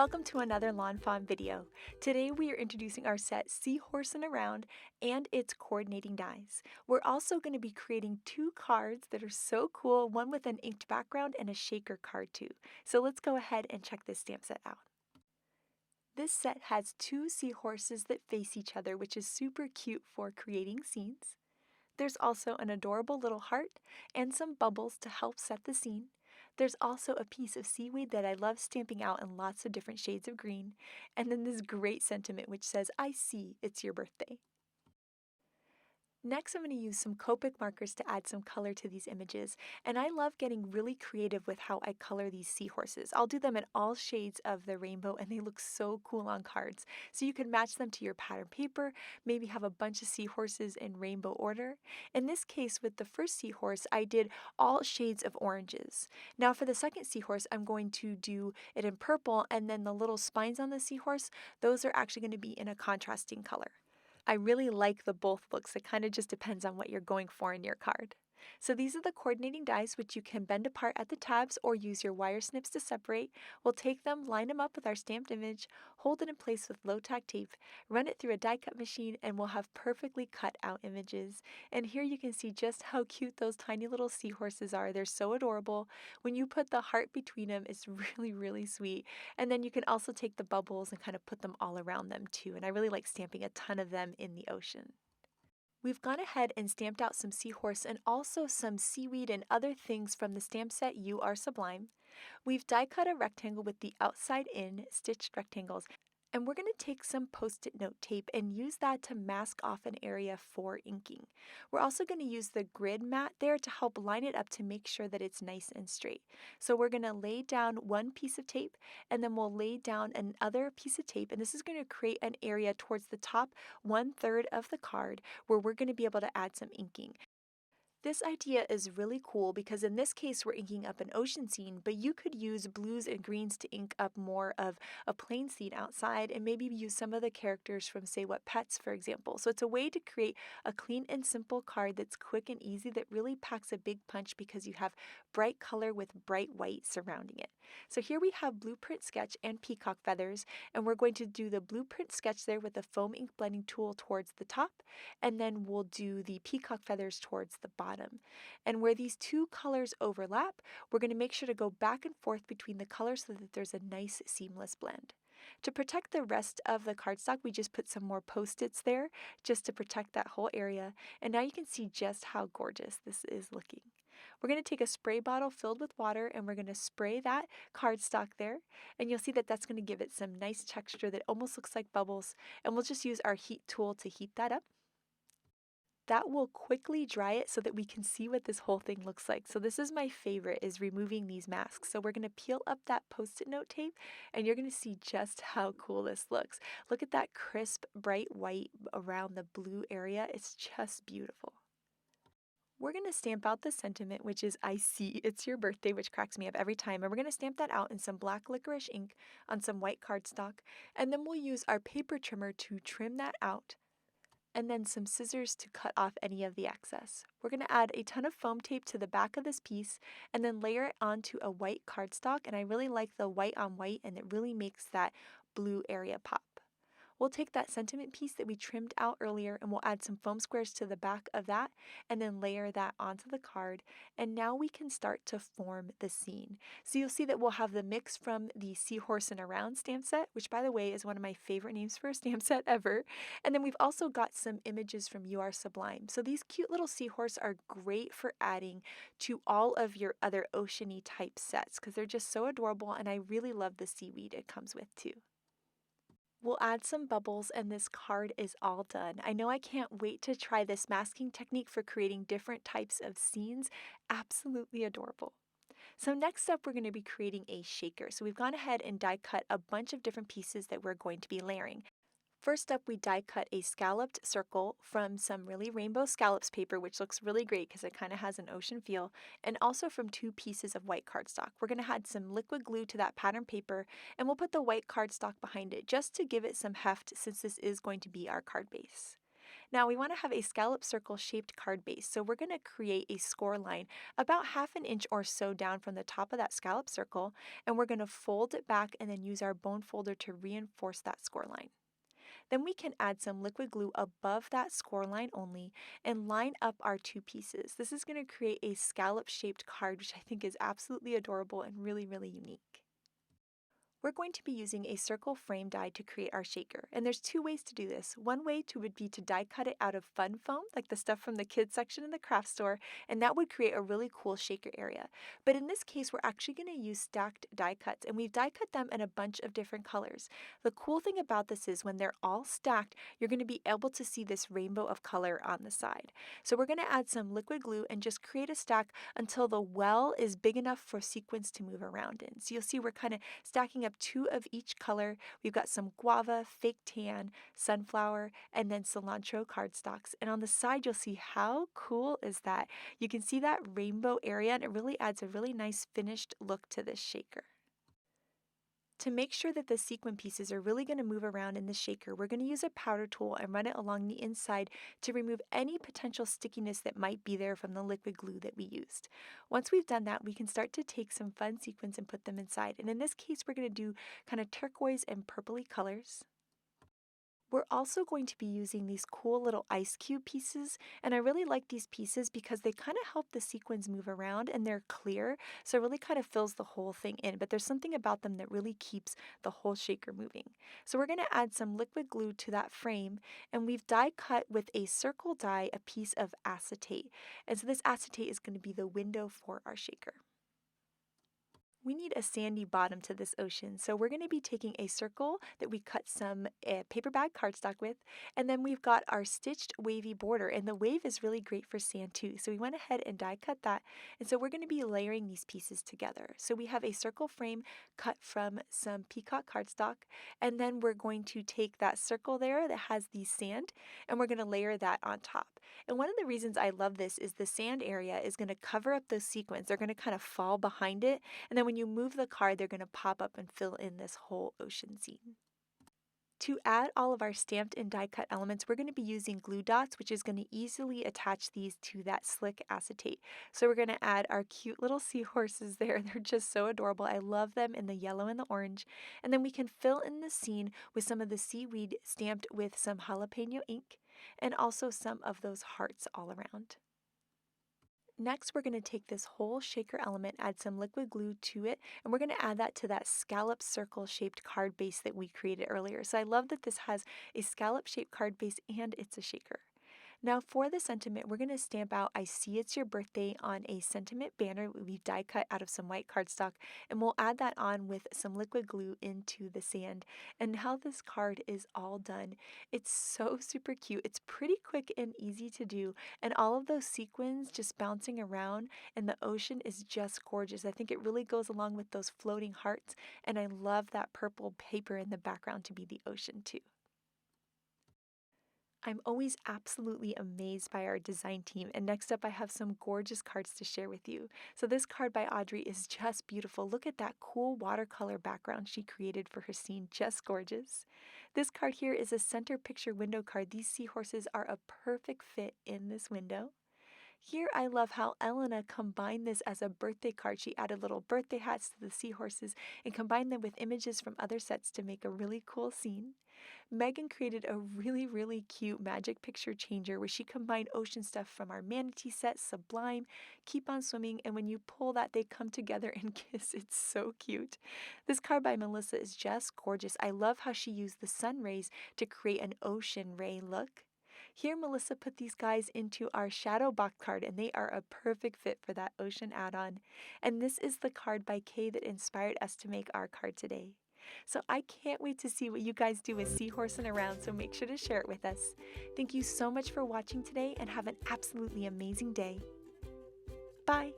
welcome to another Lawn Fawn video. Today we are introducing our set Seahorsin Around and its coordinating dies. We're also going to be creating two cards that are so cool, one with an inked background and a shaker card too. So let's go ahead and check this stamp set out. This set has two seahorses that face each other, which is super cute for creating scenes. There's also an adorable little heart and some bubbles to help set the scene. There's also a piece of seaweed that I love stamping out in lots of different shades of green, and then this great sentiment which says, "I see, it's your birthday." Next, I'm going to use some Copic markers to add some color to these images, and I love getting really creative with how I color these seahorses. I'll do them in all shades of the rainbow, and they look so cool on cards. So you can match them to your pattern paper, maybe have a bunch of seahorses in rainbow order. In this case, with the first seahorse, I did all shades of oranges. Now for the second seahorse, I'm going to do it in purple, and then the little spines on the seahorse, those are actually going to be in a contrasting color. I really like the both looks. It kind of just depends on what you're going for in your card. So these are the coordinating dies, which you can bend apart at the tabs or use your wire snips to separate. We'll take them, line them up with our stamped image, hold it in place with low tack tape, run it through a die cut machine, and we'll have perfectly cut out images. And here you can see just how cute those tiny little seahorses are. They're so adorable. When you put the heart between them, it's really sweet. And then you can also take the bubbles and kind of put them all around them too. And I really like stamping a ton of them in the ocean. We've gone ahead and stamped out some seahorse and also some seaweed and other things from the stamp set You Are Sublime. We've die cut a rectangle with the outside in stitched rectangles, and we're going to take some post-it note tape and use that to mask off an area for inking. We're also going to use the grid mat there to help line it up to make sure that it's nice and straight. So we're going to lay down one piece of tape, and then we'll lay down another piece of tape, and this is going to create an area towards the top 1/3 of the card where we're going to be able to add some inking. This idea is really cool because in this case we're inking up an ocean scene, but you could use blues and greens to ink up more of a plain scene outside and maybe use some of the characters from Say What Pets, for example. So it's a way to create a clean and simple card that's quick and easy that really packs a big punch because you have bright color with bright white surrounding it. So here we have blueprint sketch and peacock feathers, and we're going to do the blueprint sketch there with the foam ink blending tool towards the top, and then we'll do the peacock feathers towards the bottom. And where these two colors overlap, we're going to make sure to go back and forth between the colors so that there's a nice seamless blend. To protect the rest of the cardstock, we just put some more post-its there just to protect that whole area. And now you can see just how gorgeous this is looking. We're going to take a spray bottle filled with water and we're going to spray that cardstock there. And you'll see that that's going to give it some nice texture that almost looks like bubbles. And we'll just use our heat tool to heat that up. That will quickly dry it so that we can see what this whole thing looks like. So this is my favorite, is removing these masks. So we're going to peel up that post-it note tape and you're going to see just how cool this looks. Look at that crisp, bright white around the blue area. It's just beautiful. We're going to stamp out the sentiment, which is "I see, it's your birthday," which cracks me up every time. And we're going to stamp that out in some black licorice ink on some white cardstock. And then we'll use our paper trimmer to trim that out, and then some scissors to cut off any of the excess. We're going to add a ton of foam tape to the back of this piece and then layer it onto a white cardstock, and I really like the white on white and it really makes that blue area pop. We'll take that sentiment piece that we trimmed out earlier and we'll add some foam squares to the back of that and then layer that onto the card. And now we can start to form the scene. So you'll see that we'll have the mix from the Seahorsin Around stamp set, which by the way is one of my favorite names for a stamp set ever. And then we've also got some images from You Are Sublime. So these cute little seahorse are great for adding to all of your other oceany type sets because they're just so adorable, and I really love the seaweed it comes with too. We'll add some bubbles and this card is all done. I know I can't wait to try this masking technique for creating different types of scenes. Absolutely adorable. So next up, we're going to be creating a shaker. So we've gone ahead and die cut a bunch of different pieces that we're going to be layering. First up, we die cut a scalloped circle from some really rainbow scallops paper, which looks really great because it kind of has an ocean feel, and also from two pieces of white cardstock. We're going to add some liquid glue to that pattern paper, and we'll put the white cardstock behind it just to give it some heft since this is going to be our card base. Now we want to have a scallop circle shaped card base, so we're going to create a score line about half an inch or so down from the top of that scallop circle, and we're going to fold it back and then use our bone folder to reinforce that score line. Then we can add some liquid glue above that score line only and line up our two pieces. This is going to create a scallop shaped card, which I think is absolutely adorable and really, really unique. We're going to be using a circle frame die to create our shaker, and there's two ways to do this. One way would be to die cut it out of fun foam, like the stuff from the kids section in the craft store, and that would create a really cool shaker area. But in this case, we're actually going to use stacked die cuts, and we've die cut them in a bunch of different colors. The cool thing about this is when they're all stacked, you're going to be able to see this rainbow of color on the side. So we're going to add some liquid glue and just create a stack until the well is big enough for sequins to move around in. So you'll see we're kind of stacking up two of each color. We've got some guava, fake tan, sunflower, and then cilantro cardstocks. And on the side, you'll see how cool is that. You can see that rainbow area, and it really adds a really nice finished look to this shaker. To make sure that the sequin pieces are really going to move around in the shaker, we're going to use a powder tool and run it along the inside to remove any potential stickiness that might be there from the liquid glue that we used. Once we've done that, we can start to take some fun sequins and put them inside. And in this case, we're going to do kind of turquoise and purpley colors. We're also going to be using these cool little ice cube pieces, and I really like these pieces because they kind of help the sequins move around and they're clear, so it really kind of fills the whole thing in, but there's something about them that really keeps the whole shaker moving. So we're going to add some liquid glue to that frame, and we've die cut with a circle die a piece of acetate, and so this acetate is going to be the window for our shaker. We need a sandy bottom to this ocean, so we're going to be taking a circle that we cut some paper bag cardstock with, and then we've got our stitched wavy border, and the wave is really great for sand too, so we went ahead and die cut that, and so we're going to be layering these pieces together. So we have a circle frame cut from some peacock cardstock, and then we're going to take that circle there that has the sand, and we're going to layer that on top. And one of the reasons I love this is the sand area is going to cover up those sequins. They're going to kind of fall behind it, and then when you move the card, they're going to pop up and fill in this whole ocean scene. To add all of our stamped and die cut elements, we're going to be using glue dots, which is going to easily attach these to that slick acetate. So we're going to add our cute little seahorses there. They're just so adorable. I love them in the yellow and the orange. And then we can fill in the scene with some of the seaweed stamped with some jalapeno ink and also some of those hearts all around. Next, we're going to take this whole shaker element, add some liquid glue to it, and we're going to add that to that scallop circle shaped card base that we created earlier. So I love that this has a scallop shaped card base and it's a shaker. Now for the sentiment, we're going to stamp out "I see it's your birthday" on a sentiment banner we've die cut out of some white cardstock, and we'll add that on with some liquid glue into the sand. And how this card is all done, it's so super cute. It's pretty quick and easy to do, and all of those sequins just bouncing around, and the ocean is just gorgeous. I think it really goes along with those floating hearts, and I love that purple paper in the background to be the ocean too. I'm always absolutely amazed by our design team, and next up I have some gorgeous cards to share with you. So this card by Audrey is just beautiful. Look at that cool watercolor background she created for her scene, just gorgeous. This card here is a center picture window card. These seahorses are a perfect fit in this window. Here I love how Elena combined this as a birthday card. She added little birthday hats to the seahorses and combined them with images from other sets to make a really cool scene. Megan created a really cute magic picture changer where she combined ocean stuff from our manatee set, Sublime, Keep on Swimming, and when you pull that, they come together and kiss. It's so cute. This card by Melissa is just gorgeous. I love how she used the sun rays to create an ocean ray look. Here, Melissa put these guys into our shadow box card, and they are a perfect fit for that ocean add-on. And this is the card by Kay that inspired us to make our card today. So I can't wait to see what you guys do with Seahorsin Around, so make sure to share it with us. Thank you so much for watching today, and have an absolutely amazing day. Bye!